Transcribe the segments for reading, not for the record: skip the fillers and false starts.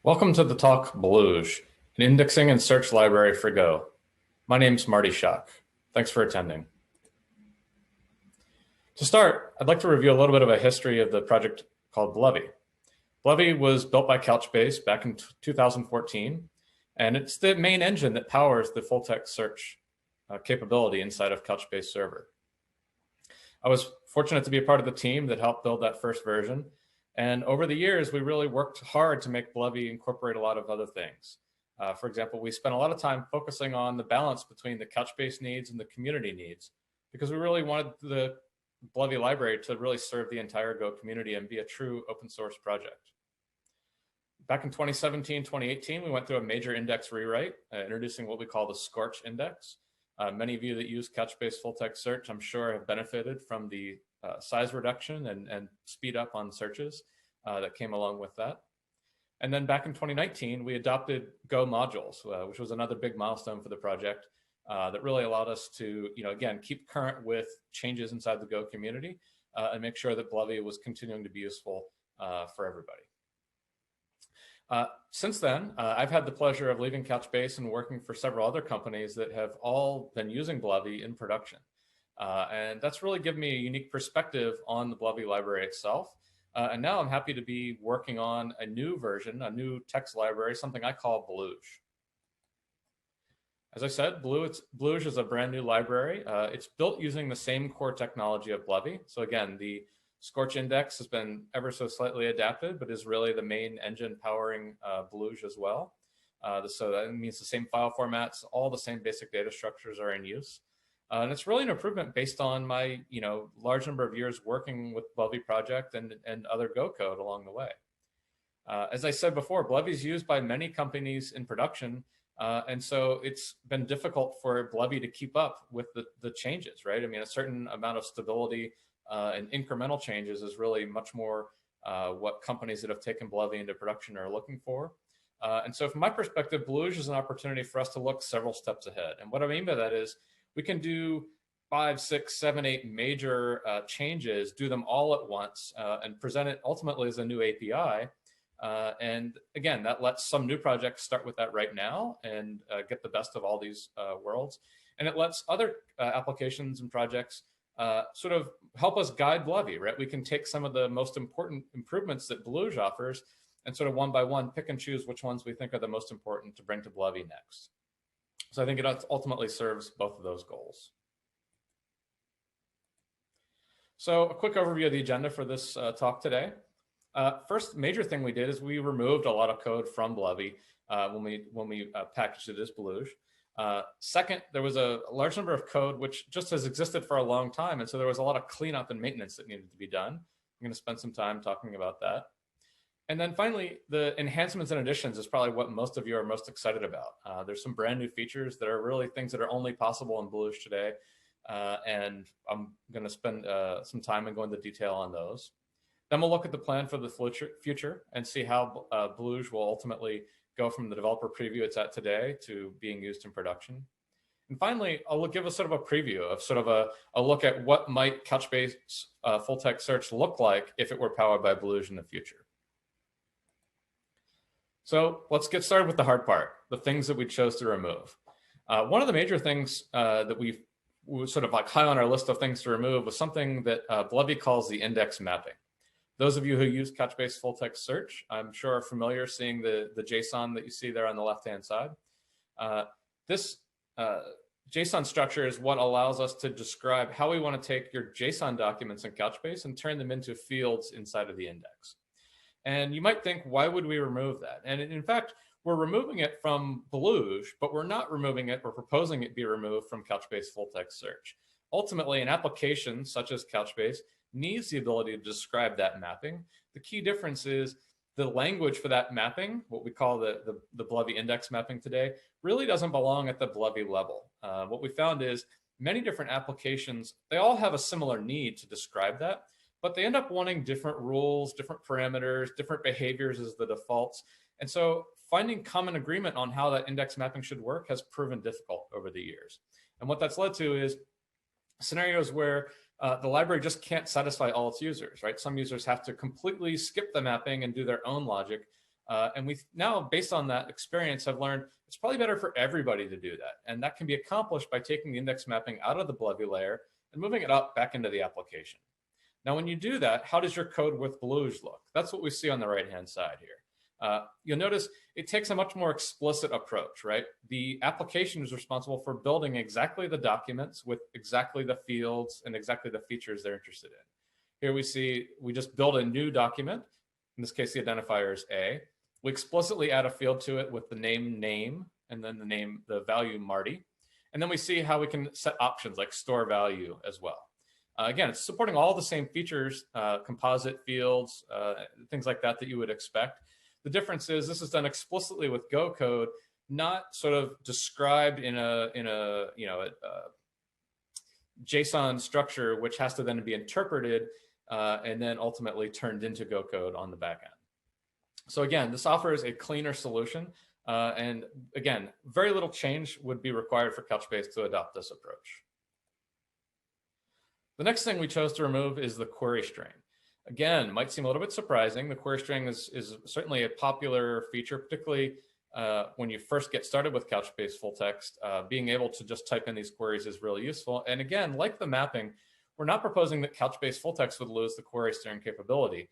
Welcome to the talk Bluge, an indexing and search library for Go. My name's Marty Schock. Thanks for attending. To start, I'd like to review a little bit of a history of the project called Bleve. Bleve was built by Couchbase back in 2014, and it's the main engine that powers the full-text search capability inside of Couchbase Server. I was fortunate to be a part of the team that helped build that first version. And over the years, we really worked hard to make Bleve incorporate a lot of other things. For example, we spent a lot of time focusing on the balance between the Couchbase needs and the community needs, because we really wanted the Bleve library to really serve the entire Go community and be a true open source project. Back in 2017, 2018, we went through a major index rewrite, introducing what we call the Scorch index. Many of you that use Couchbase Full-Text Search, I'm sure, have benefited from the size reduction and speed up on searches that came along with that. And then back in 2019, we adopted Go modules, which was another big milestone for the project that really allowed us to, again, keep current with changes inside the Go community and make sure that Bleve was continuing to be useful for everybody. Since then, I've had the pleasure of leaving Couchbase and working for several other companies that have all been using Bleve in production. And that's really given me a unique perspective on the Bleve library itself. And now I'm happy to be working on a new version, a new text library, something I call Bluge. As I said, Bluge is a brand new library. It's built using the same core technology of Bleve. So again, the Scorch index has been ever so slightly adapted, but is really the main engine powering Bluge as well. So that means the same file formats, all the same basic data structures are in use. And it's really an improvement based on my large number of years working with Bleve project and other Go code along the way. As I said before, Bleve is used by many companies in production. And so it's been difficult for Bleve to keep up with the changes, right? I mean, a certain amount of stability and incremental changes is really much more what companies that have taken Bleve into production are looking for. And so from my perspective, Bluge is an opportunity for us to look several steps ahead. And what I mean by that is we can do 5, 6, 7, 8 major changes, do them all at once, and present it ultimately as a new API. And again, that lets some new projects start with that right now and get the best of all these worlds. And it lets other applications and projects sort of help us guide Bleve, right? We can take some of the most important improvements that Bluge offers and sort of one by one pick and choose which ones we think are the most important to bring to Bleve next. So I think it ultimately serves both of those goals. So a quick overview of the agenda for this talk today. First major thing we did is we removed a lot of code from Bleve when we packaged it as Bluge. Second, there was a large number of code which just has existed for a long time, and so there was a lot of cleanup and maintenance that needed to be done. I'm going to spend some time talking about that. And then finally, the enhancements and additions is probably what most of you are most excited about. There's some brand new features that are really things that are only possible in Bluge today, and I'm going to spend some time and go into detail on those. Then we'll look at the plan for the future and see how Bluge will ultimately go from the developer preview it's at today to being used in production. And finally, I'll give us sort of a preview of sort of a look at what might Couchbase full-text search look like if it were powered by Bluge in the future. So let's get started with the hard part, the things that we chose to remove. One of the major things that we sort of like high on our list of things to remove was something that Bleve calls the index mapping. Those of you who use Couchbase Full-Text Search, I'm sure are familiar seeing the JSON that you see there on the left-hand side. This JSON structure is what allows us to describe how we want to take your JSON documents in Couchbase and turn them into fields inside of the index. And you might think, why would we remove that? And in fact, we're removing it from Bluge, but we're not removing it or proposing it be removed from Couchbase Full-Text Search. Ultimately, an application such as Couchbase needs the ability to describe that mapping. The key difference is the language for that mapping, what we call the Bleve index mapping today, really doesn't belong at the Bleve level. What we found is many different applications, they all have a similar need to describe that, but they end up wanting different rules, different parameters, different behaviors as the defaults. And so finding common agreement on how that index mapping should work has proven difficult over the years. And what that's led to is scenarios where the library just can't satisfy all its users, right? Some users have to completely skip the mapping and do their own logic. And we now, based on that experience, have learned it's probably better for everybody to do that. And that can be accomplished by taking the index mapping out of the Bleve layer and moving it up back into the application. Now, when you do that, how does your code with Bluge look? That's what we see on the right-hand side here. You'll notice it takes a much more explicit approach, right? The application is responsible for building exactly the documents with exactly the fields and exactly the features they're interested in. Here we see we just build a new document. In this case, the identifier is A. We explicitly add a field to it with the name, and then the value Marty. And then we see how we can set options like store value as well. Again, it's supporting all the same features, composite fields, things like that you would expect. The difference is this is done explicitly with Go code, not sort of described in a JSON structure, which has to then be interpreted and then ultimately turned into Go code on the back end. So again, this offers a cleaner solution. And again, very little change would be required for Couchbase to adopt this approach. The next thing we chose to remove is the query string. Again, might seem a little bit surprising. The query string is certainly a popular feature, particularly when you first get started with Couchbase Full-Text. Being able to just type in these queries is really useful. And again, like the mapping, we're not proposing that Couchbase Full-Text would lose the query string capability.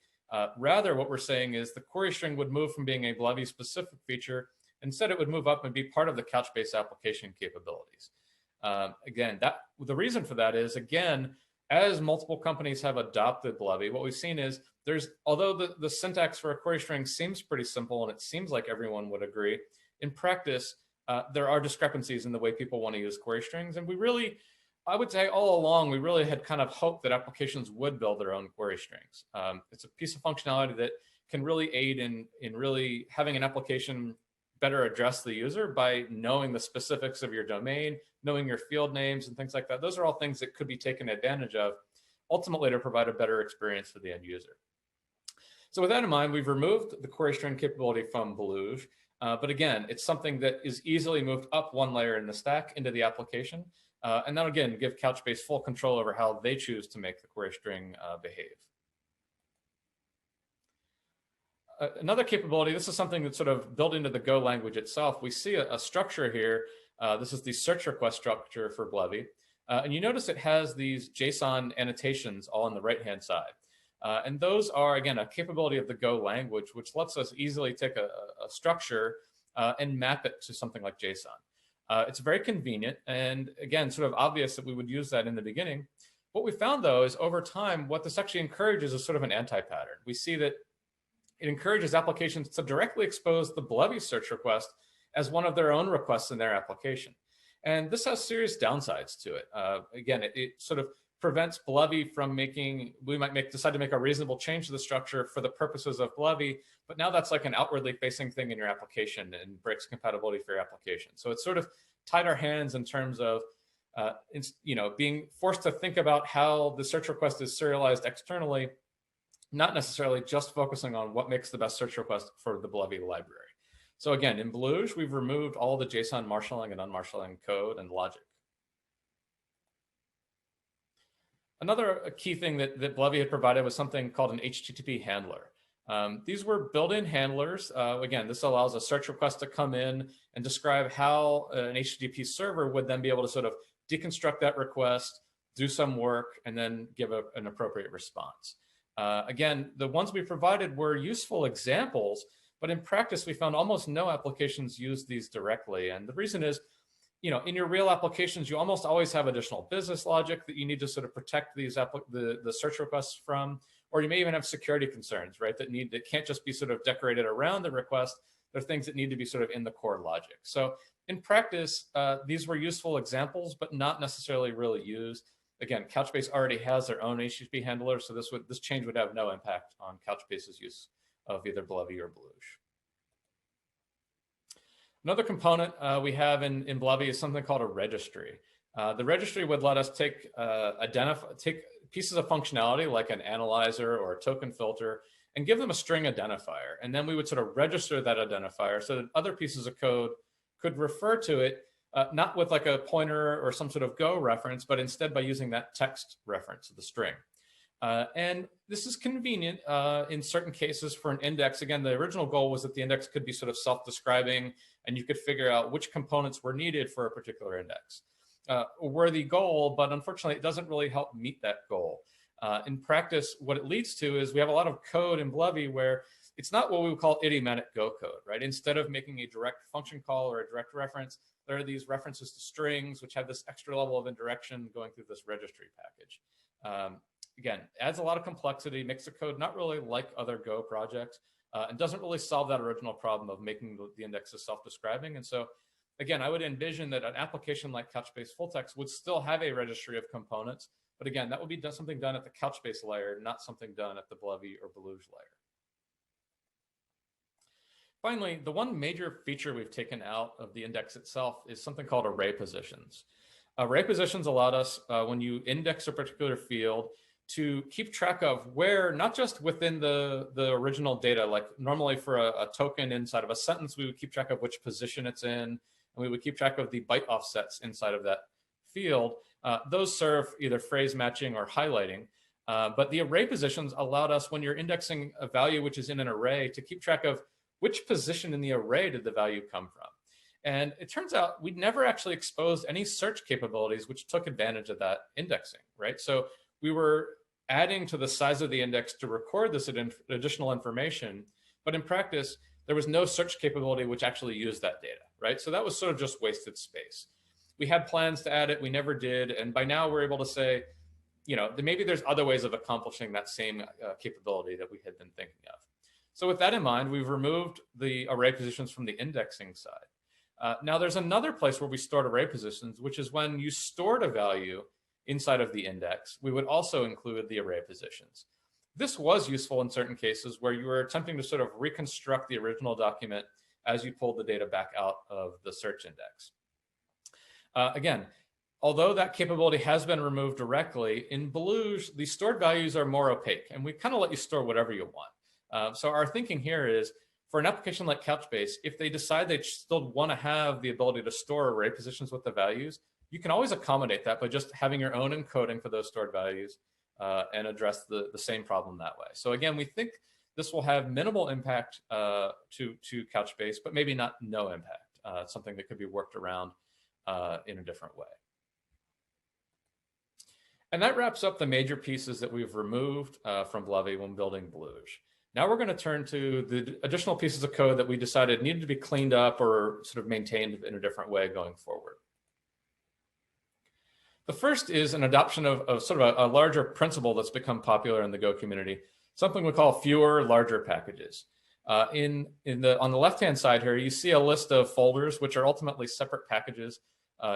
Rather, what we're saying is the query string would move from being a Bleve-specific feature. Instead, it would move up and be part of the Couchbase application capabilities. Again, the reason for that is, again, as multiple companies have adopted Bleve, what we've seen is although the syntax for a query string seems pretty simple and it seems like everyone would agree, in practice, there are discrepancies in the way people want to use query strings. And I would say all along, we really had kind of hoped that applications would build their own query strings. It's a piece of functionality that can really aid in really having an application better address the user by knowing the specifics of your domain, knowing your field names and things like that. Those are all things that could be taken advantage of, ultimately to provide a better experience for the end user. So with that in mind, we've removed the query string capability from Bluge. But again, it's something that is easily moved up one layer in the stack into the application. And that'll, again, give Couchbase full control over how they choose to make the query string behave. Another capability, this is something that's sort of built into the Go language itself. We see a structure here. This is the search request structure for Bleve. And you notice it has these JSON annotations all on the right-hand side. And those are, again, a capability of the Go language, which lets us easily take a structure and map it to something like JSON. It's very convenient and, again, sort of obvious that we would use that in the beginning. What we found, though, is over time, what this actually encourages is sort of an anti-pattern. We see that it encourages applications to directly expose the Bleve search request as one of their own requests in their application. And this has serious downsides to it. Again, it sort of prevents Bleve from we might decide to make a reasonable change to the structure for the purposes of Bleve, but now that's like an outwardly facing thing in your application and breaks compatibility for your application. So it's sort of tied our hands in terms of being forced to think about how the search request is serialized externally, not necessarily just focusing on what makes the best search request for the Bleve library. So again, in Bluge, we've removed all the JSON marshalling and unmarshalling code and logic. Another key thing that Bleve had provided was something called an HTTP handler. These were built-in handlers. Again, this allows a search request to come in and describe how an HTTP server would then be able to sort of deconstruct that request, do some work, and then give an appropriate response. Again, the ones we provided were useful examples, but in practice, we found almost no applications use these directly. And the reason is, in your real applications, you almost always have additional business logic that you need to sort of protect the search requests from, or you may even have security concerns, right? That can't just be sort of decorated around the request. They're things that need to be sort of in the core logic. So in practice, these were useful examples, but not necessarily really used. Again, Couchbase already has their own HTTP handler, so this change would have no impact on Couchbase's use of either Bleve or Bluge. Another component we have in Bleve is something called a registry. The registry would let us take pieces of functionality like an analyzer or a token filter and give them a string identifier. And then we would sort of register that identifier so that other pieces of code could refer to it, not with like a pointer or some sort of Go reference, but instead by using that text reference of the string. And this is convenient in certain cases for an index. Again, the original goal was that the index could be sort of self-describing, and you could figure out which components were needed for a particular index. A worthy goal, but unfortunately, it doesn't really help meet that goal. In practice, what it leads to is we have a lot of code in Bleve where it's not what we would call idiomatic Go code, right? Instead of making a direct function call or a direct reference, there are these references to strings, which have this extra level of indirection going through this registry package. Again, adds a lot of complexity, makes the code not really like other Go projects, and doesn't really solve that original problem of making the indexes self-describing. And so, again, I would envision that an application like Couchbase Full-Text would still have a registry of components, but again, that would be something done at the Couchbase layer, not something done at the Bleve or Bluge layer. Finally, the one major feature we've taken out of the index itself is something called array positions. Array positions allowed us, when you index a particular field, to keep track of where, not just within the original data, like normally for a token inside of a sentence, we would keep track of which position it's in, and we would keep track of the byte offsets inside of that field. Those serve either phrase matching or highlighting. But the array positions allowed us, when you're indexing a value which is in an array, to keep track of which position in the array did the value come from. And it turns out we'd never actually exposed any search capabilities which took advantage of that indexing, right? So we were adding to the size of the index to record this additional information, but in practice, there was no search capability which actually used that data, right? So that was sort of just wasted space. We had plans to add it, we never did, and by now we're able to say, you know, maybe there's other ways of accomplishing that same capability that we had been thinking of. So with that in mind, we've removed the array positions from the indexing side. Now there's another place where we stored array positions, which is when you stored a value inside of the index, we would also include the array positions. This was useful in certain cases where you were attempting to sort of reconstruct the original document as you pulled the data back out of the search index. Again, although that capability has been removed directly, in Bluge, the stored values are more opaque, and we kind of let you store whatever you want. So our thinking here is, for an application like Couchbase, if they decide they still want to have the ability to store array positions with the values, you can always accommodate that by just having your own encoding for those stored values and address the same problem that way. So again, we think this will have minimal impact to Couchbase, but maybe not no impact, something that could be worked around in a different way. And that wraps up the major pieces that we've removed from Bleve when building Bluge. Now we're going to turn to the additional pieces of code that we decided needed to be cleaned up or sort of maintained in a different way going forward. The first is an adoption of sort of a larger principle that's become popular in the Go community, something we call fewer, larger packages. On the left-hand side here, you see a list of folders, which are ultimately separate packages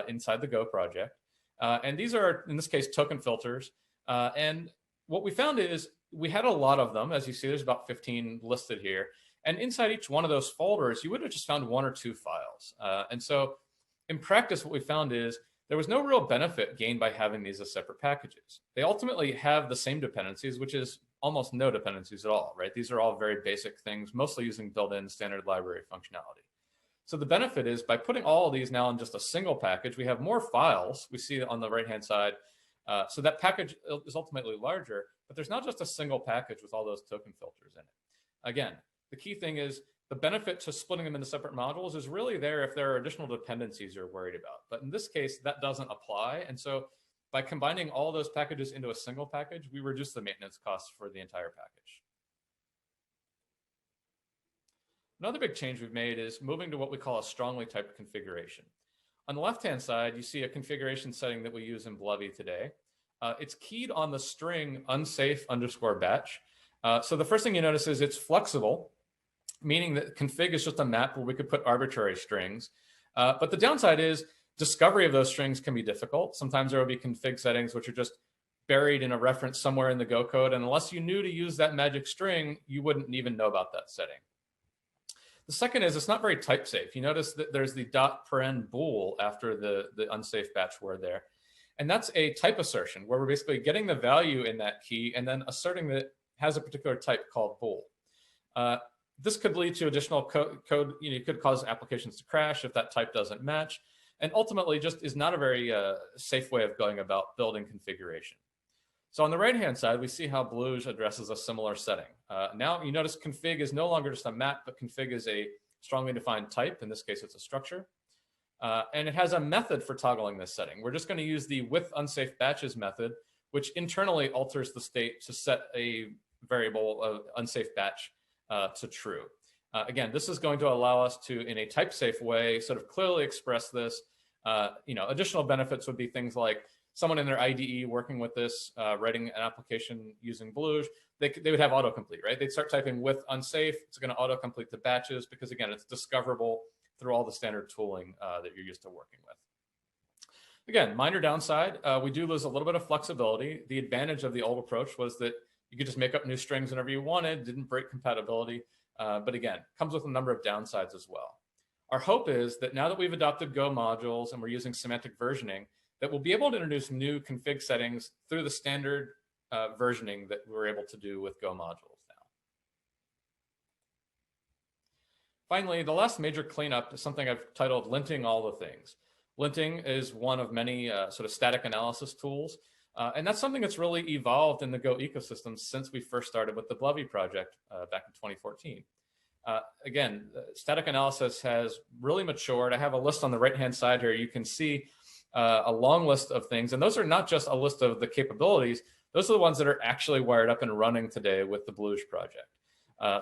inside the Go project. And these are, in this case, token filters. And what we found is we had a lot of them. As you see, there's about 15 listed here. And inside each one of those folders, you would have just found one or two files. And so in practice, what we found is there was no real benefit gained by having these as separate packages. They ultimately have the same dependencies, which is almost no dependencies at all, right? These are all very basic things, mostly using built-in standard library functionality. So the benefit is by putting all of these now in just a single package, we have more files. We see on the right-hand side. So that package is ultimately larger, but there's not just a single package with all those token filters in it. Again, the key thing is the benefit to splitting them into separate modules is really there if there are additional dependencies you're worried about. But in this case, that doesn't apply. And so by combining all those packages into a single package, we reduce the maintenance costs for the entire package. Another big change we've made is moving to what we call a strongly typed configuration. On the left-hand side, you see a configuration setting that we use in Bleve today. It's keyed on the string unsafe_batch. So the first thing you notice is it's flexible, meaning that config is just a map where we could put arbitrary strings. But the downside is discovery of those strings can be difficult. Sometimes there will be config settings which are just buried in a reference somewhere in the Go code. And unless you knew to use that magic string, you wouldn't even know about that setting. The second is it's not very type safe. You notice that there's the .paren bool after the unsafe batch word there. And that's a type assertion where we're basically getting the value in that key and then asserting that it has a particular type called bool. This could lead to additional code. You could cause applications to crash if that type doesn't match. And ultimately just is not a very safe way of going about building configuration. So on the right-hand side, we see how Bluge addresses a similar setting. Now you notice config is no longer just a map, but config is a strongly defined type. In this case, it's a structure. And it has a method for toggling this setting. We're just going to use the with unsafe batches method, which internally alters the state to set a variable unsafe batch to true. Again, this is going to allow us to, in a type safe way, sort of clearly express this. Additional benefits would be things like someone in their IDE working with this, writing an application using Bluge, they would have autocomplete, right? They'd start typing with unsafe. It's going to autocomplete the batches because, again, it's discoverable through all the standard tooling that you're used to working with. Again, minor downside, we do lose a little bit of flexibility. The advantage of the old approach was that you could just make up new strings whenever you wanted, didn't break compatibility. But again, comes with a number of downsides as well. Our hope is that now that we've adopted Go modules and we're using semantic versioning, that we'll be able to introduce new config settings through the standard versioning that we're able to do with Go modules now. Finally, the last major cleanup is something I've titled linting all the things. Linting is one of many sort of static analysis tools. And that's something that's really evolved in the Go ecosystem since we first started with the Bleve project back in 2014. Again, static analysis has really matured. I have a list on the right-hand side here. You can see a long list of things. And those are not just a list of the capabilities. Those are the ones that are actually wired up and running today with the Bluge project.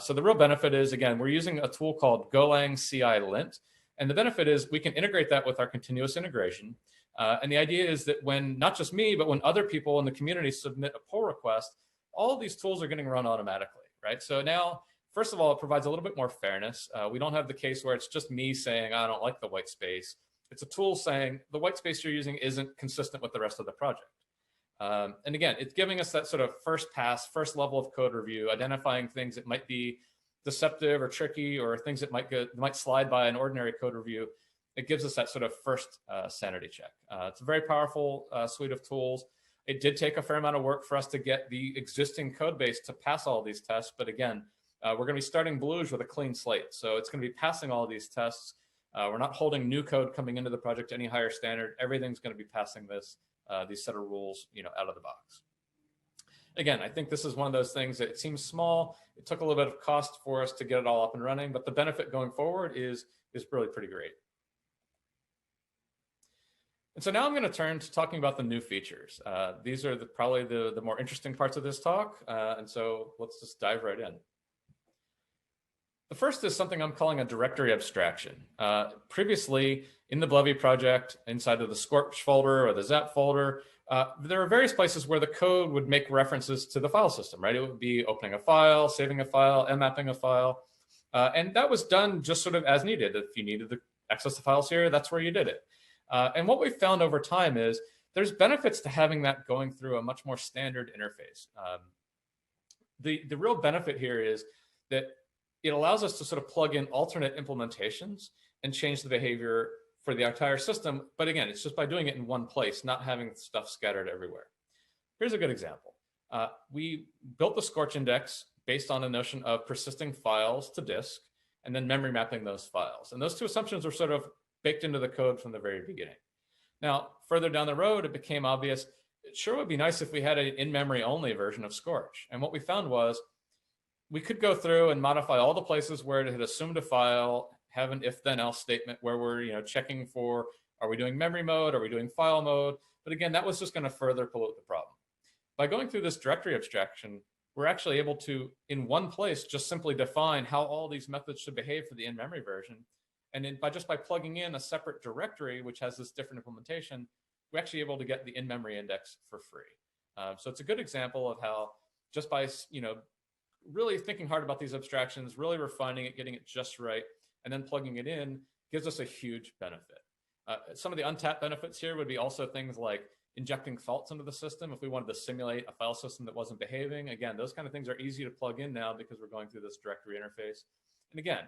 So the real benefit is, again, we're using a tool called Golang CI lint. And the benefit is we can integrate that with our continuous integration. And the idea is that when not just me, but when other people in the community submit a pull request, all of these tools are getting run automatically, right? So now, first of all, it provides a little bit more fairness. We don't have the case where it's just me saying, I don't like the white space. It's a tool saying the white space you're using isn't consistent with the rest of the project. And again, it's giving us that sort of first pass, first level of code review, identifying things that might be deceptive or tricky or things that might slide by an ordinary code review. It gives us that sort of first sanity check. It's a very powerful suite of tools. It did take a fair amount of work for us to get the existing code base to pass all these tests. But again, we're going to be starting Bluge with a clean slate. So it's going to be passing all these tests. We're not holding new code coming into the project to any higher standard. Everything's going to be passing these set of rules, out of the box. Again, I think this is one of those things that it seems small. It took a little bit of cost for us to get it all up and running, but the benefit going forward is really pretty great. And so now I'm going to turn to talking about the new features. These are probably the more interesting parts of this talk. And so let's just dive right in. The first is something I'm calling a directory abstraction. Previously, in the Bleve project, inside of the Scorch folder or the Zap folder, there are various places where the code would make references to the file system, right? It would be opening a file, saving a file, mapping a file. And that was done just sort of as needed. If you needed to access the files here, that's where you did it. And what we've found over time is there's benefits to having that going through a much more standard interface. The real benefit here is that it allows us to sort of plug in alternate implementations and change the behavior for the entire system. But again, it's just by doing it in one place, not having stuff scattered everywhere. Here's a good example. We built the Scorch index based on a notion of persisting files to disk and then memory mapping those files. And those two assumptions were sort of baked into the code from the very beginning. Now, further down the road, it became obvious, it sure would be nice if we had an in-memory only version of Scorch. And what we found was we could go through and modify all the places where it had assumed a file, have an if-then-else statement where we're checking for, are we doing memory mode, are we doing file mode? But again, that was just going to further pollute the problem. By going through this directory abstraction, we're actually able to, in one place, just simply define how all these methods should behave for the in-memory version. And then just by plugging in a separate directory, which has this different implementation, we're actually able to get the in-memory index for free. So it's a good example of how just by really thinking hard about these abstractions, really refining it, getting it just right, and then plugging it in gives us a huge benefit. Some of the untapped benefits here would be also things like injecting faults into the system. If we wanted to simulate a file system that wasn't behaving, again, those kind of things are easy to plug in now because we're going through this directory interface. And again,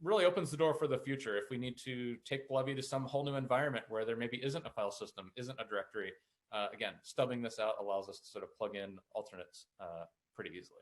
really opens the door for the future. If we need to take Bleve to some whole new environment where there maybe isn't a file system, isn't a directory, again, stubbing this out allows us to sort of plug in alternates pretty easily.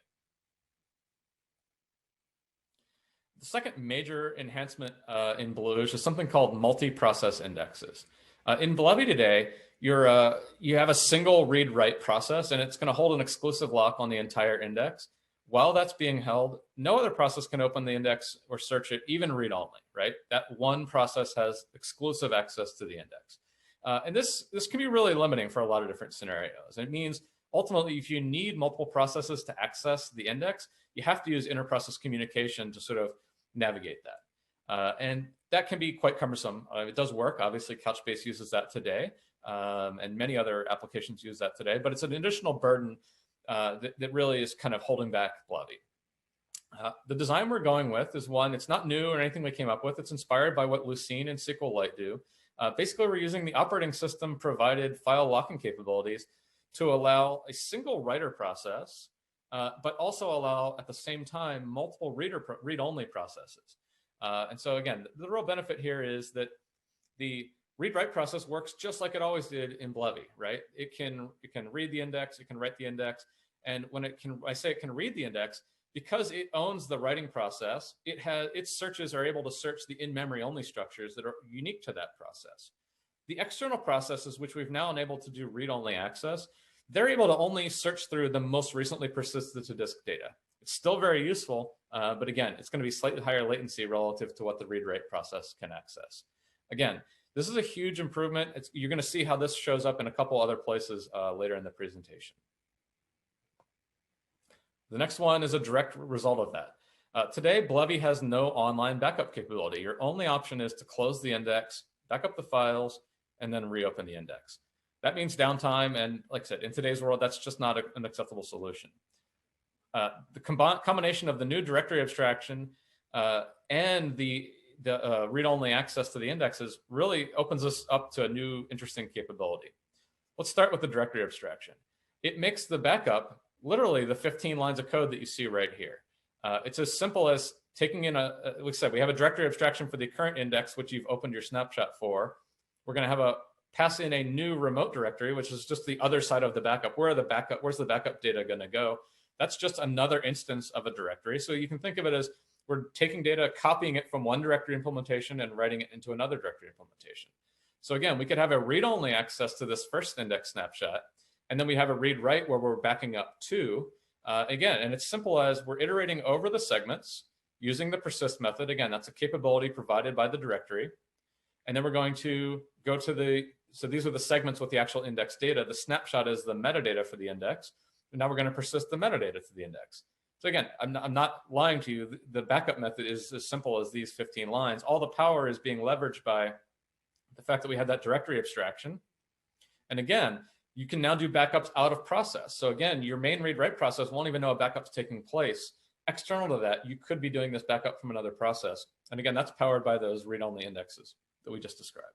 The second major enhancement in Bluge is something called multiprocess indexes. In Bleve today, you have a single read-write process, and it's going to hold an exclusive lock on the entire index. While that's being held, no other process can open the index or search it, even read-only, right? That one process has exclusive access to the index. And this can be really limiting for a lot of different scenarios. It means ultimately, if you need multiple processes to access the index, you have to use inter-process communication to sort of navigate that. And that can be quite cumbersome. It does work. Obviously, Couchbase uses that today, and many other applications use that today. But it's an additional burden that really is kind of holding back Bleve. The design we're going with is one, it's not new or anything we came up with. It's inspired by what Lucene and SQLite do. Basically, we're using the operating system provided file locking capabilities to allow a single writer process, but also allow at the same time multiple read-only processes. And so again, the real benefit here is that the read-write process works just like it always did in Bleve, right? It can read the index, it can write the index, and when I say it can read the index, because it owns the writing process, its searches are able to search the in-memory only structures that are unique to that process. The external processes, which we've now enabled to do read-only access, they're able to only search through the most recently persisted to disk data. It's still very useful, but again, it's going to be slightly higher latency relative to what the read-write process can access. Again, this is a huge improvement. You're going to see how this shows up in a couple other places later in the presentation. The next one is a direct result of that. Today, Bleve has no online backup capability. Your only option is to close the index, back up the files, and then reopen the index. That means downtime, and like I said, in today's world, that's just not an acceptable solution. The combination of the new directory abstraction and the read-only access to the indexes really opens us up to a new interesting capability. Let's start with the directory abstraction. It makes the backup literally the 15 lines of code that you see right here. It's as simple as taking in like I said, we have a directory abstraction for the current index, which you've opened your snapshot for. We're going to have pass in a new remote directory, which is just the other side of the backup. Where's the backup data going to go? That's just another instance of a directory. So you can think of it as we're taking data, copying it from one directory implementation and writing it into another directory implementation. So again, we could have a read-only access to this first index snapshot, and then we have a read-write where we're backing up to. Again, and it's simple as we're iterating over the segments using the persist method. Again, that's a capability provided by the directory. And then we're going to go to so these are the segments with the actual index data. The snapshot is the metadata for the index. And now we're going to persist the metadata to the index. So again, I'm not lying to you. The backup method is as simple as these 15 lines. All the power is being leveraged by the fact that we had that directory abstraction. And again, you can now do backups out of process. So again, your main read-write process won't even know a backup's taking place. External to that, you could be doing this backup from another process. And again, that's powered by those read-only indexes that we just described.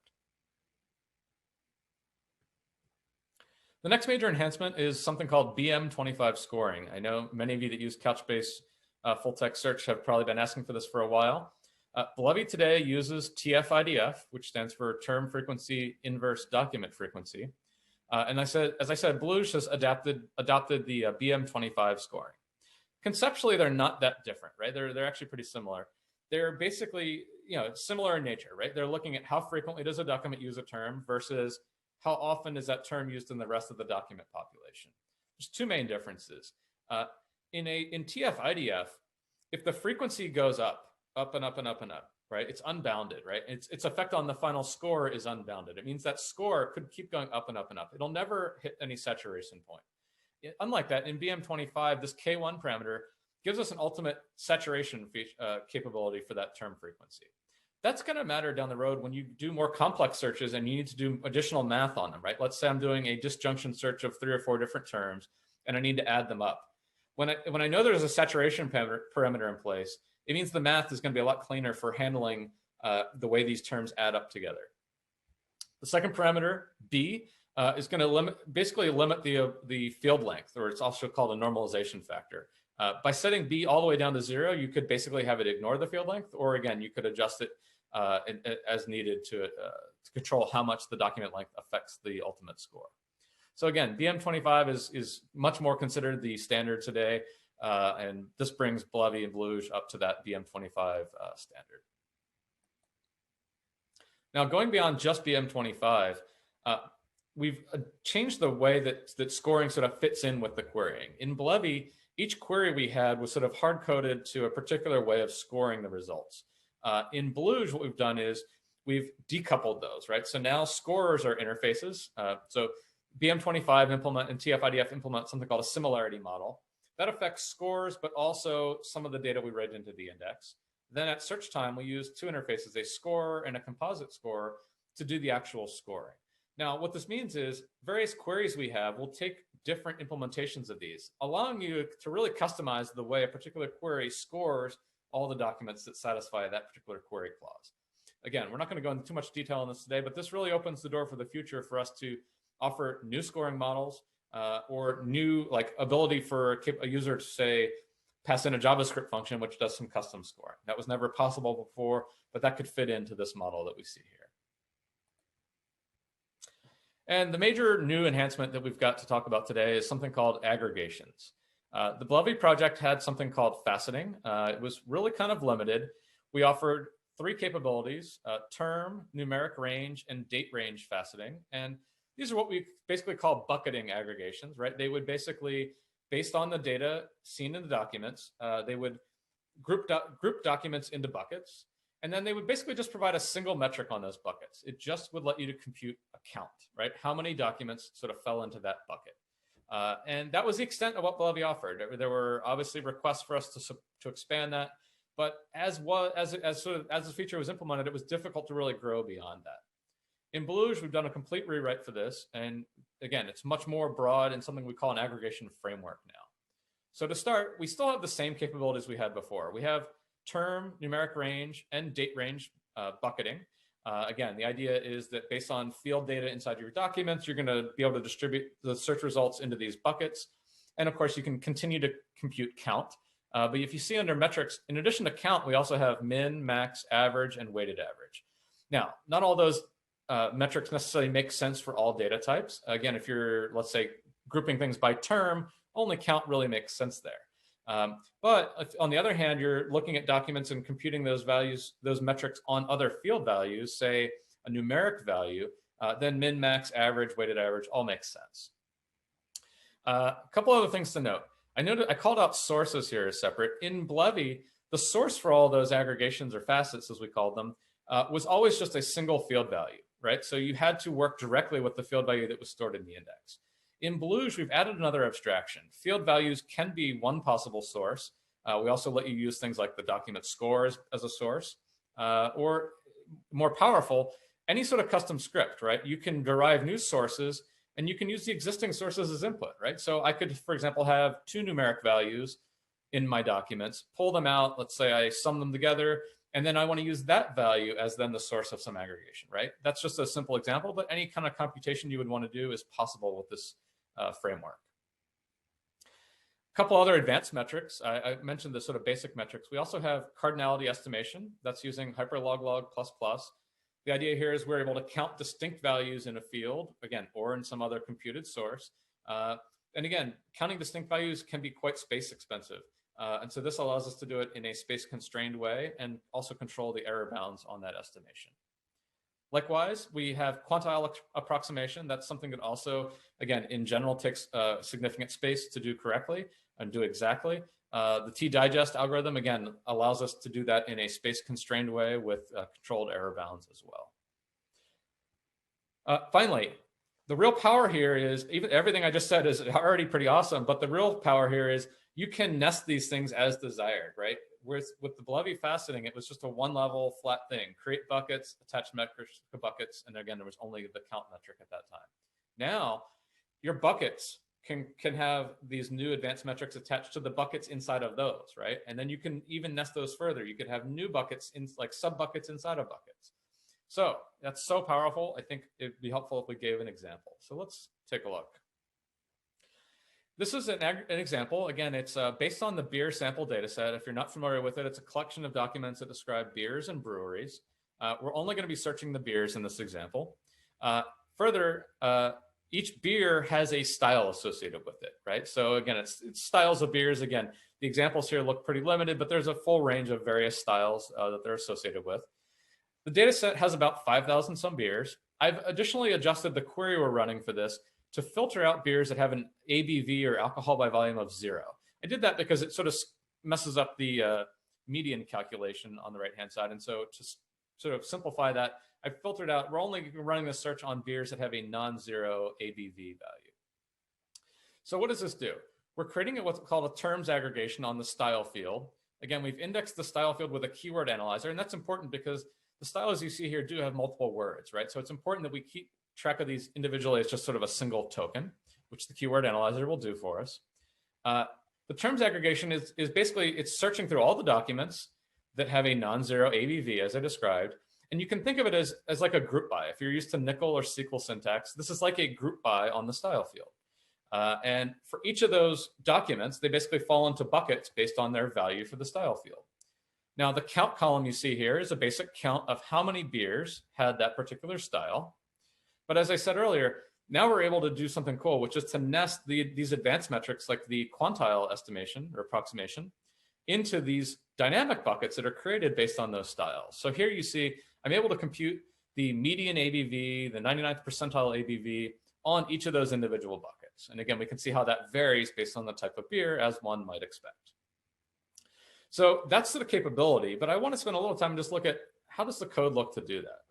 The next major enhancement is something called BM25 scoring. I know many of you that use Couchbase Full-Text Search have probably been asking for this for a while. Bleve today uses TF-IDF, which stands for Term Frequency Inverse Document Frequency. And as I said, Bluge has adopted the BM25 scoring. Conceptually, they're not that different, right? They're actually pretty similar. They're basically, similar in nature, right? They're looking at how frequently does a document use a term versus how often is that term used in the rest of the document population. There's two main differences. In TF-IDF, if the frequency goes up and up and up and up, right? It's unbounded, right? Its effect on the final score is unbounded. It means that score could keep going up and up and up. It'll never hit any saturation point. Unlike that, in BM25, this K1 parameter gives us an ultimate saturation capability for that term frequency. That's going to matter down the road when you do more complex searches and you need to do additional math on them, right? Let's say I'm doing a disjunction search of 3 or 4 different terms and I need to add them up. When I know there's a saturation parameter in place, it means the math is going to be a lot cleaner for handling the way these terms add up together. The second parameter, B, is going to basically limit the field length, or it's also called a normalization factor. By setting B all the way down to 0, you could basically have it ignore the field length, or again, you could adjust it as needed to control how much the document length affects the ultimate score. So again, BM25 is much more considered the standard today, and this brings Bleve and Bluge up to that BM25 standard. Now, going beyond just BM25, we've changed the way that scoring sort of fits in with the querying. In Bleve, each query we had was sort of hard-coded to a particular way of scoring the results. In Bluge, what we've done is we've decoupled those, right? So now scorers are interfaces. So BM25 implement and TF-IDF implement something called a similarity model. That affects scores, but also some of the data we read into the index. Then at search time, we use two interfaces, a scorer and a composite scorer, to do the actual scoring. Now, what this means is various queries we have will take different implementations of these, allowing you to really customize the way a particular query scores all the documents that satisfy that particular query clause. Again, we're not going to go into too much detail on this today, but this really opens the door for the future for us to offer new scoring models or new ability for a user to say, pass in a JavaScript function which does some custom scoring. That was never possible before, but that could fit into this model that we see here. And the major new enhancement that we've got to talk about today is something called aggregations. The Bleve project had something called faceting. It was really kind of limited. We offered three capabilities: term, numeric range, and date range faceting. And these are what we basically call bucketing aggregations, right? They would basically, based on the data seen in the documents, they would group documents into buckets. And then they would basically just provide a single metric on those buckets. It just would let you to compute a count, right? How many documents sort of fell into that bucket. And that was the extent of what Bleve offered. There were obviously requests for us to expand that, but as the feature was implemented, it was difficult to really grow beyond that. In Bluge, we've done a complete rewrite for this, and again, it's much more broad and something we call an aggregation framework now. So to start, we still have the same capabilities we had before. We have term, numeric range, and date range bucketing. Again, the idea is that based on field data inside your documents, you're going to be able to distribute the search results into these buckets. And of course, you can continue to compute count. But if you see under metrics, in addition to count, we also have min, max, average, and weighted average. Now, not all those metrics necessarily make sense for all data types. Again, if you're, let's say, grouping things by term, only count really makes sense there. But on the other hand, you're looking at documents and computing those values, those metrics on other field values, say a numeric value, then min, max, average, weighted average all makes sense. A couple other things to note. I called out sources here as separate. In Bleve, the source for all those aggregations or facets, as we called them, was always just a single field value, right? So you had to work directly with the field value that was stored in the index. In Bluge, we've added another abstraction. Field values can be one possible source. We also let you use things like the document scores as a source, or more powerful, any sort of custom script, right? You can derive new sources and you can use the existing sources as input, right? So I could, for example, have two numeric values in my documents, pull them out, let's say I sum them together, and then I want to use that value as then the source of some aggregation, right? That's just a simple example, but any kind of computation you would want to do is possible with this framework. A couple other advanced metrics. I mentioned the sort of basic metrics. We also have cardinality estimation. That's using hyperloglog++. The idea here is we're able to count distinct values in a field, again, or in some other computed source. And again, counting distinct values can be quite space expensive. And so this allows us to do it in a space constrained way and also control the error bounds on that estimation. Likewise, we have quantile approximation. That's something that also, again, in general takes significant space to do correctly and do exactly. The T-digest algorithm, again, allows us to do that in a space constrained way with controlled error bounds as well. Finally, the real power here is, even everything I just said is already pretty awesome, but the real power here is you can nest these things as desired, right? With the Bleve faceting, it was just a one-level flat thing. Create buckets, attach metrics to buckets, and again, there was only the count metric at that time. Now, your buckets can have these new advanced metrics attached to the buckets inside of those, right? And then you can even nest those further. You could have new buckets, like sub-buckets inside of buckets. So that's so powerful. I think it'd be helpful if we gave an example. So let's take a look. This is an example. Again, it's based on the beer sample data set. If you're not familiar with it, it's a collection of documents that describe beers and breweries. We're only going to be searching the beers in this example. Further, each beer has a style associated with it, right? So again, it's styles of beers. Again, the examples here look pretty limited, but there's a full range of various styles that they're associated with. The data set has about 5,000 some beers. I've additionally adjusted the query we're running for this to filter out beers that have an ABV or alcohol by volume of 0. I did that because it sort of messes up the median calculation on the right-hand side. And so to sort of simplify that, I filtered out, we're only running this search on beers that have a non-zero ABV value. So what does this do? We're creating what's called a terms aggregation on the style field. Again, we've indexed the style field with a keyword analyzer, and that's important because the styles you see here do have multiple words, right? So it's important that we keep track of these individually as just sort of a single token, which the keyword analyzer will do for us. The terms aggregation is basically, it's searching through all the documents that have a non-zero ABV, as I described. And you can think of it as like a group by. If you're used to nickel or SQL syntax, this is like a group by on the style field. And for each of those documents, they basically fall into buckets based on their value for the style field. Now, the count column you see here is a basic count of how many beers had that particular style. But as I said earlier, now we're able to do something cool, which is to nest these advanced metrics like the quantile estimation or approximation into these dynamic buckets that are created based on those styles. So here you see I'm able to compute the median ABV, the 99th percentile ABV on each of those individual buckets. And again, we can see how that varies based on the type of beer, as one might expect. So that's the capability, but I want to spend a little time and just look at how does the code look to do that.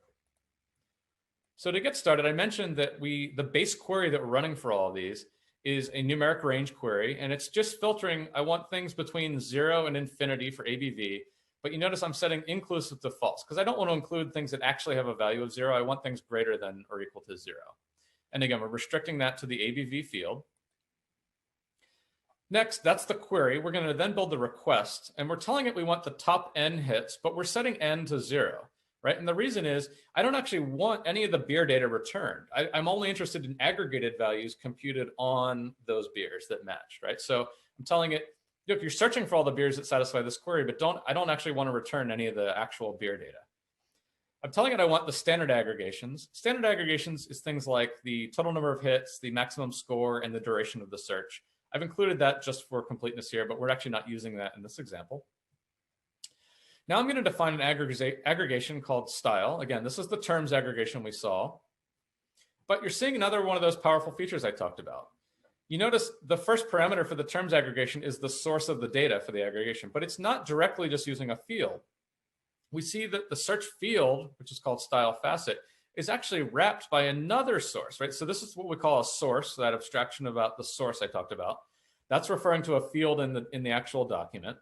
So to get started, I mentioned that the base query that we're running for all of these is a numeric range query, and it's just filtering. I want things between 0 and infinity for ABV, but you notice I'm setting inclusive to false because I don't want to include things that actually have a value of 0. I want things greater than or equal to 0. And again, we're restricting that to the ABV field. Next, that's the query. We're going to then build the request, and we're telling it we want the top n hits, but we're setting n to 0. Right? And the reason is I don't actually want any of the beer data returned. I'm only interested in aggregated values computed on those beers that match, right? So I'm telling it, look, you're searching for all the beers that satisfy this query, but I don't actually want to return any of the actual beer data. I'm telling it I want the standard aggregations. Standard aggregations is things like the total number of hits, the maximum score, and the duration of the search. I've included that just for completeness here, but we're actually not using that in this example. Now I'm going to define an aggregation called style. Again, this is the terms aggregation we saw. But you're seeing another one of those powerful features I talked about. You notice the first parameter for the terms aggregation is the source of the data for the aggregation, but it's not directly just using a field. We see that the search field, which is called style facet, is actually wrapped by another source, right? So this is what we call a source, that abstraction about the source I talked about. That's referring to a field in the actual document.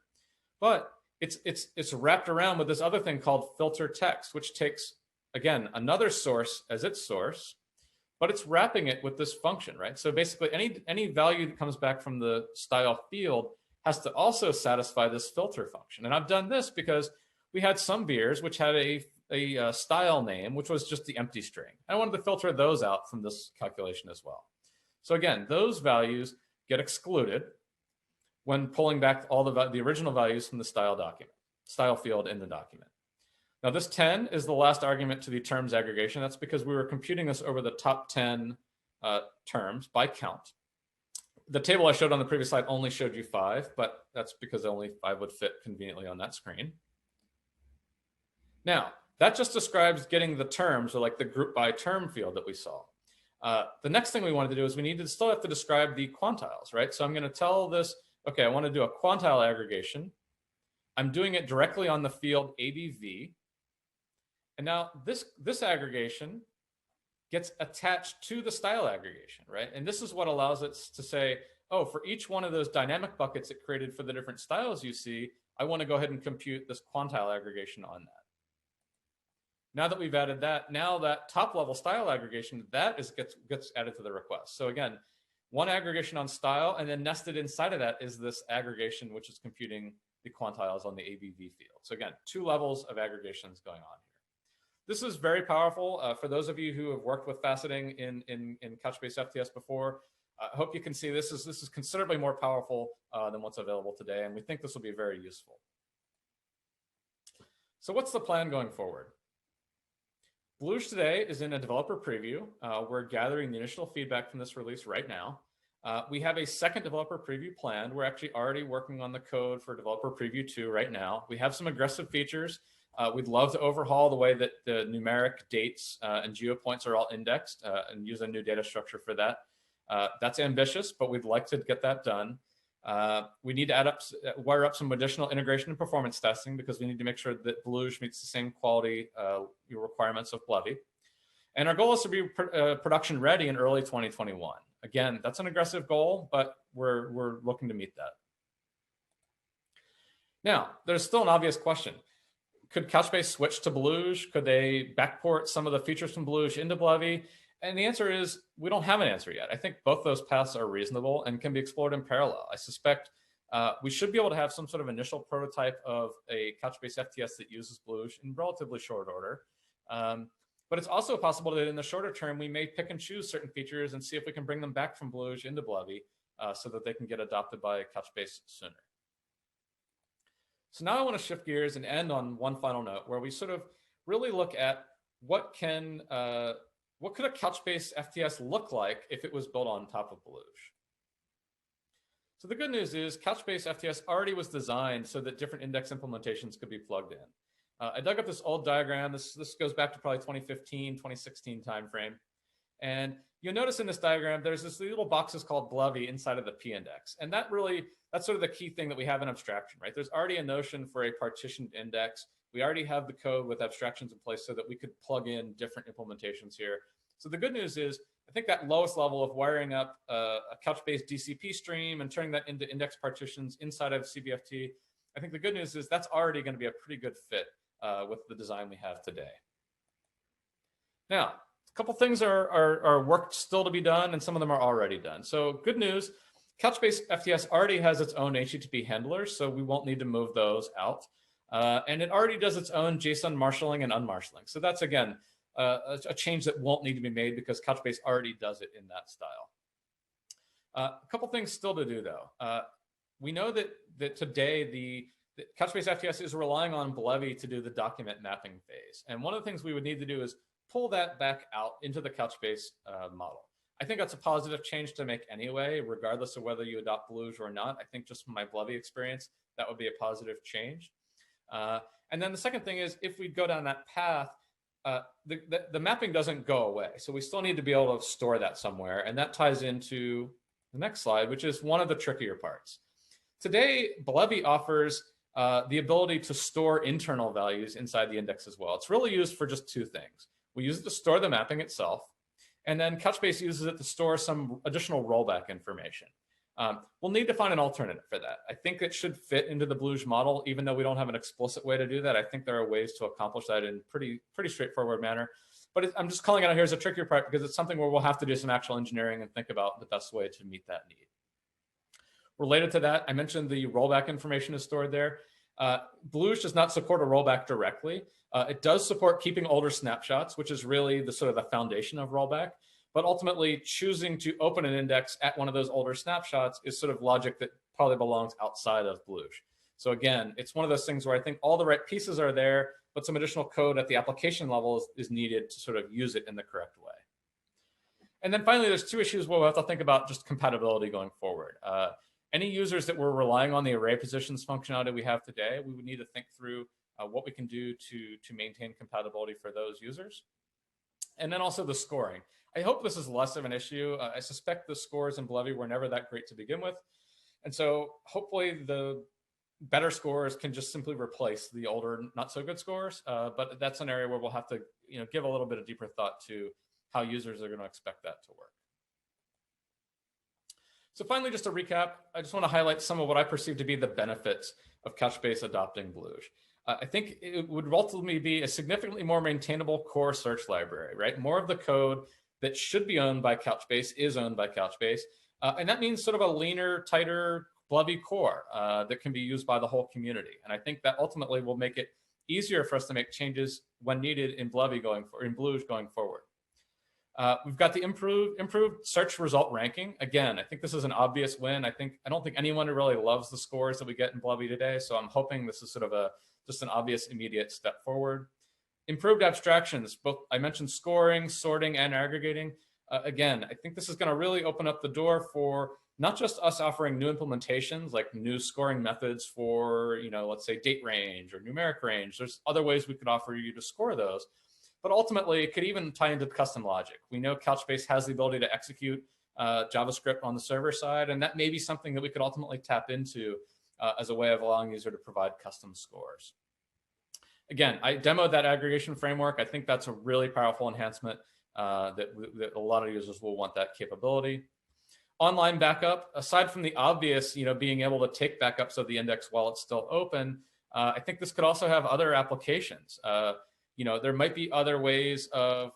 But it's wrapped around with this other thing called filter text, which takes, again, another source as its source, but it's wrapping it with this function, right? So basically any value that comes back from the style field has to also satisfy this filter function. And I've done this because we had some beers which had a style name, which was just the empty string. I wanted to filter those out from this calculation as well. So again, those values get excluded when pulling back all the original values from the style field in the document. Now this 10 is the last argument to the terms aggregation. That's because we were computing this over the top 10 terms by count. The table I showed on the previous slide only showed you 5, but that's because only 5 would fit conveniently on that screen. Now, that just describes getting the terms, or like the group by term field that we saw. The next thing we wanted to do is we need to still have to describe the quantiles, right? So I'm going to tell this, okay, I want to do a quantile aggregation. I'm doing it directly on the field ABV. And now this aggregation gets attached to the style aggregation, right? And this is what allows it to say, oh, for each one of those dynamic buckets it created for the different styles you see, I want to go ahead and compute this quantile aggregation on that. Now that we've added that, now that top level style aggregation, that gets added to the request. So again, one aggregation on style, and then nested inside of that is this aggregation, which is computing the quantiles on the ABV field. So again, 2 levels of aggregations going on here. This is very powerful. For those of you who have worked with faceting in Couchbase FTS before, I hope you can see this is considerably more powerful than what's available today, and we think this will be very useful. So what's the plan going forward? Bluge today is in a developer preview. We're gathering the initial feedback from this release right now. We have a second developer preview planned. We're actually already working on the code for developer preview 2 right now. We have some aggressive features We'd love to overhaul the way that the numeric dates and geopoints are all indexed and use a new data structure for that. That's ambitious, but we'd like to get that done. We need to wire up some additional integration and performance testing because we need to make sure that Bluge meets the same quality requirements of Bleve. And our goal is to be production ready in early 2021. Again, that's an aggressive goal, but we're looking to meet that. Now, there's still an obvious question. Could Couchbase switch to Bluge? Could they backport some of the features from Bluge into Bleve? And the answer is we don't have an answer yet. I think both those paths are reasonable and can be explored in parallel. I suspect we should be able to have some sort of initial prototype of a Couchbase FTS that uses Bluge in relatively short order. But it's also possible that in the shorter term, we may pick and choose certain features and see if we can bring them back from Bluge into Bleve so that they can get adopted by Couchbase sooner. So now I want to shift gears and end on one final note where we sort of really look at what could a Couchbase FTS look like if it was built on top of Bluge. So the good news is Couchbase FTS already was designed so that different index implementations could be plugged in. I dug up this old diagram. This goes back to probably 2015, 2016 timeframe. And you'll notice in this diagram, there's this little boxes called Bleve inside of the P index. And that's sort of the key thing that we have in abstraction, right? There's already a notion for a partitioned index. We already have the code with abstractions in place so that we could plug in different implementations here. So the good news is, I think that lowest level of wiring up a Couchbase DCP stream and turning that into index partitions inside of CBFT, I think the good news is that's already going to be a pretty good fit with the design we have today. Now, a couple things are work still to be done, and some of them are already done. So good news, Couchbase FTS already has its own HTTP handlers, so we won't need to move those out. And it already does its own JSON marshalling and unmarshalling. So that's, again, a change that won't need to be made because Couchbase already does it in that style. A couple things still to do, though. We know that today the Couchbase FTS is relying on Bleve to do the document mapping phase. And one of the things we would need to do is pull that back out into the Couchbase model. I think that's a positive change to make anyway, regardless of whether you adopt Bluge or not. I think just from my Bleve experience, that would be a positive change. And then the second thing is, if we go down that path, the mapping doesn't go away. So we still need to be able to store that somewhere. And that ties into the next slide, which is one of the trickier parts. Today, Bleve offers the ability to store internal values inside the index as well. It's really used for just two things. We use it to store the mapping itself, and then Couchbase uses it to store some additional rollback information. We'll need to find an alternative for that. I think it should fit into the Bluge model, even though we don't have an explicit way to do that. I think there are ways to accomplish that in pretty straightforward manner. But I'm just calling it out here as a trickier part because it's something where we'll have to do some actual engineering and think about the best way to meet that need. Related to that, I mentioned the rollback information is stored there. Bluge does not support a rollback directly. It does support keeping older snapshots, which is really the sort of the foundation of rollback. But ultimately, choosing to open an index at one of those older snapshots is sort of logic that probably belongs outside of Bluge. So again, it's one of those things where I think all the right pieces are there, but some additional code at the application level is needed to sort of use it in the correct way. And then finally, there's two issues where we'll have to think about just compatibility going forward. Any users that were relying on the array positions functionality we have today, we would need to think through what we can do to maintain compatibility for those users. And then also the scoring. I hope this is less of an issue. I suspect the scores in Bleve were never that great to begin with. And so hopefully the better scores can just simply replace the older, not so good scores. But that's an area where we'll have to give a little bit of deeper thought to how users are going to expect that to work. So finally, just to recap, I just want to highlight some of what I perceive to be the benefits of Couchbase adopting Bluge. I think it would ultimately be a significantly more maintainable core search library, right? More of the code that should be owned by Couchbase is owned by Couchbase. And that means sort of a leaner, tighter Bleve core that can be used by the whole community. And I think that ultimately will make it easier for us to make changes when needed in Bluge going forward. We've got the improved search result ranking. Again, I think this is an obvious win. I don't think anyone really loves the scores that we get in Bleve today. So I'm hoping this is sort of just an obvious immediate step forward. Improved abstractions, both I mentioned scoring, sorting, and aggregating. Again, I think this is going to really open up the door for not just us offering new implementations like new scoring methods for, let's say date range or numeric range. There's other ways we could offer you to score those, but ultimately it could even tie into custom logic. We know Couchbase has the ability to execute JavaScript on the server side, and that may be something that we could ultimately tap into as a way of allowing the user to provide custom scores. Again, I demoed that aggregation framework. I think that's a really powerful enhancement that a lot of users will want that capability. Online backup, aside from the obvious, being able to take backups of the index while it's still open, I think this could also have other applications. There might be other ways of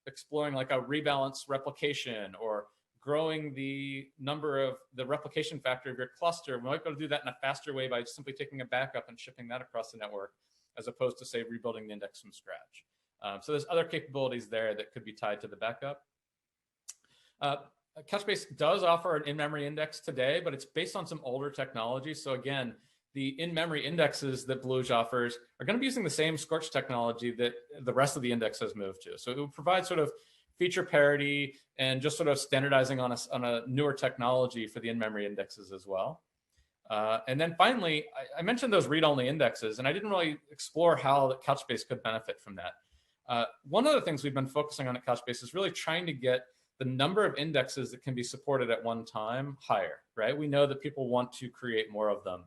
exploring like a rebalance replication or growing the number of the replication factor of your cluster. We might be able to do that in a faster way by simply taking a backup and shipping that across the network, as opposed to, say, rebuilding the index from scratch. So there's other capabilities there that could be tied to the backup. Couchbase does offer an in-memory index today, but it's based on some older technology. So again, the in-memory indexes that Bluge offers are going to be using the same Scorch technology that the rest of the index has moved to. So it will provide sort of feature parity and just sort of standardizing on a newer technology for the in-memory indexes as well. And then finally, I mentioned those read-only indexes, and I didn't really explore how Couchbase could benefit from that. One of the things we've been focusing on at Couchbase is really trying to get the number of indexes that can be supported at one time higher, right? We know that people want to create more of them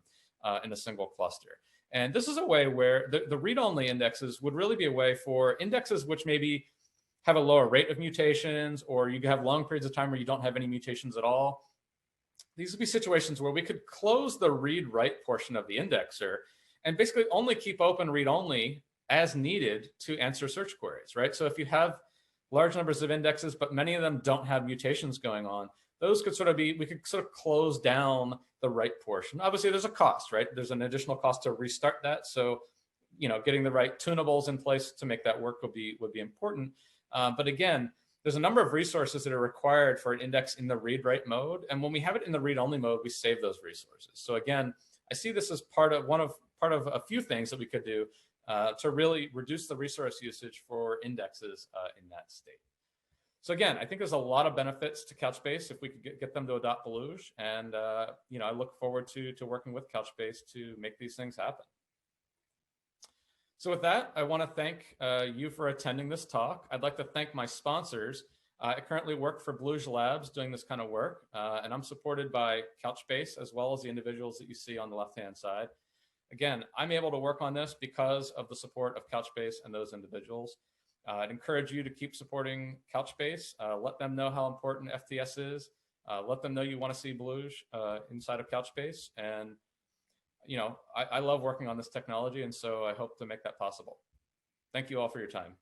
in a single cluster. And this is a way where the read-only indexes would really be a way for indexes which maybe have a lower rate of mutations, or you have long periods of time where you don't have any mutations at all. These would be situations where we could close the read-write portion of the indexer and basically only keep open read-only as needed to answer search queries, right? So if you have large numbers of indexes, but many of them don't have mutations going on, those could sort of be, we could sort of close down the write portion. Obviously, there's a cost, right? There's an additional cost to restart that. So, getting the right tunables in place to make that work would be important. But again, there's a number of resources that are required for an index in the read-write mode. And when we have it in the read-only mode, we save those resources. So again, I see this as part of a few things that we could do to really reduce the resource usage for indexes in that state. So again, I think there's a lot of benefits to Couchbase if we could get them to adopt Bluge. And I look forward to working with Couchbase to make these things happen. So with that, I want to thank you for attending this talk. I'd like to thank my sponsors. I currently work for Bluge Labs doing this kind of work, and I'm supported by Couchbase as well as the individuals that you see on the left-hand side. Again, I'm able to work on this because of the support of Couchbase and those individuals. I'd encourage you to keep supporting Couchbase. Let them know how important FTS is. Let them know you want to see Bluge inside of Couchbase. And I love working on this technology, and so I hope to make that possible. Thank you all for your time.